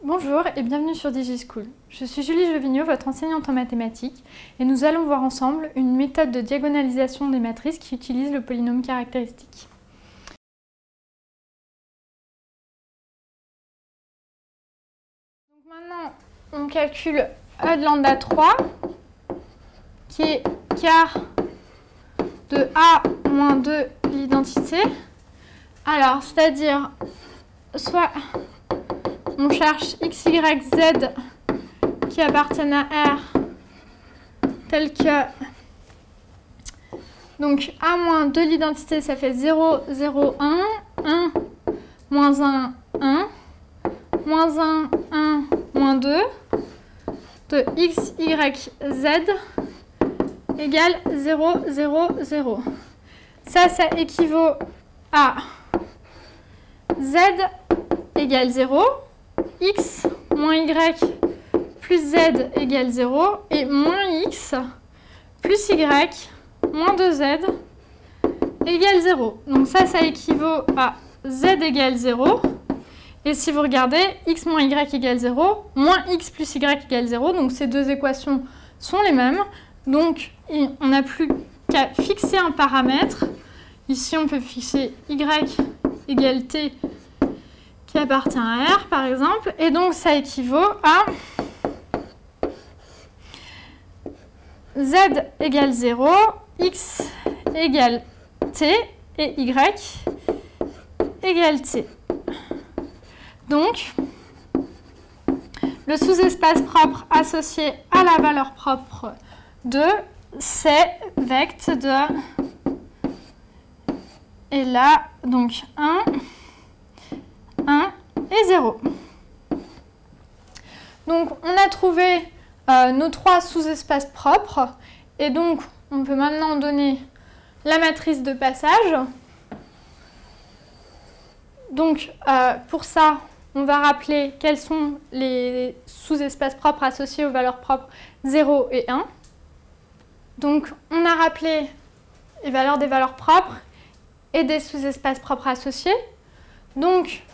Bonjour et bienvenue sur DigiSchool. Je suis Julie Jovignot, votre enseignante en mathématiques, et nous allons voir ensemble une méthode de diagonalisation des matrices qui utilise le polynôme caractéristique. Donc maintenant, on calcule E de lambda 3, qui est quart de A moins 2 l'identité. Alors, c'est-à-dire, soit on cherche x, y, z qui appartiennent à R, tel que, donc A moins 2 l'identité, ça fait 0, 0, 1, 1, moins 1, 1, moins 1, 1, moins 2, de x, y, z égale 0, 0, 0. Ça équivaut à z égale 0, x moins y plus z égale 0 et moins x plus y moins 2z égale 0. Donc ça équivaut à z égale 0. Et si vous regardez, x moins y égale 0, moins x plus y égale 0, donc ces deux équations sont les mêmes. Donc on n'a plus qu'à fixer un paramètre. Ici on peut fixer y égale t qui appartient à R par exemple. Et donc ça équivaut à z égale 0, x égale t et y égale t. Donc, le sous-espace propre associé à la valeur propre de, c'est vect de, et là, donc 1, 1 et 0. Donc, on a trouvé nos trois sous-espaces propres, et donc, on peut maintenant donner la matrice de passage. Donc, pour ça, on va rappeler quels sont les sous-espaces propres associés aux valeurs propres 0 et 1. Donc, on a rappelé les valeurs des valeurs propres et des sous-espaces propres associés. Donc,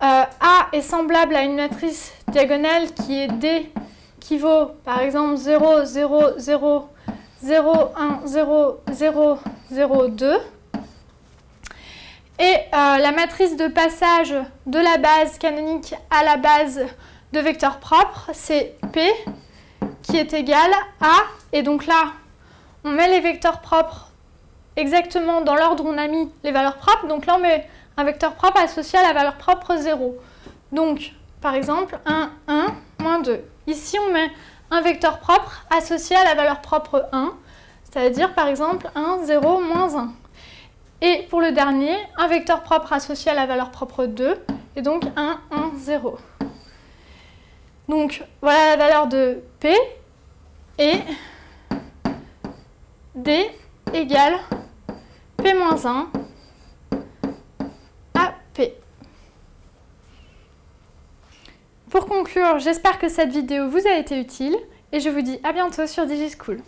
A est semblable à une matrice diagonale qui est D, qui vaut par exemple 0, 0, 0, 0, 1, 0, 0, 0, 2. Et la matrice de passage de la base canonique à la base de vecteurs propres, c'est P qui est égal à, et donc là, on met les vecteurs propres exactement dans l'ordre où on a mis les valeurs propres. Donc là, on met un vecteur propre associé à la valeur propre 0. Donc, par exemple, 1, 1, moins 2. Ici, on met un vecteur propre associé à la valeur propre 1, c'est-à-dire, par exemple, 1, 0, moins 1. Et pour le dernier, un vecteur propre associé à la valeur propre 2, et donc 1, 1, 0. Donc voilà la valeur de P, et D égale P-1 à P. Pour conclure, j'espère que cette vidéo vous a été utile, et je vous dis à bientôt sur DigiSchool.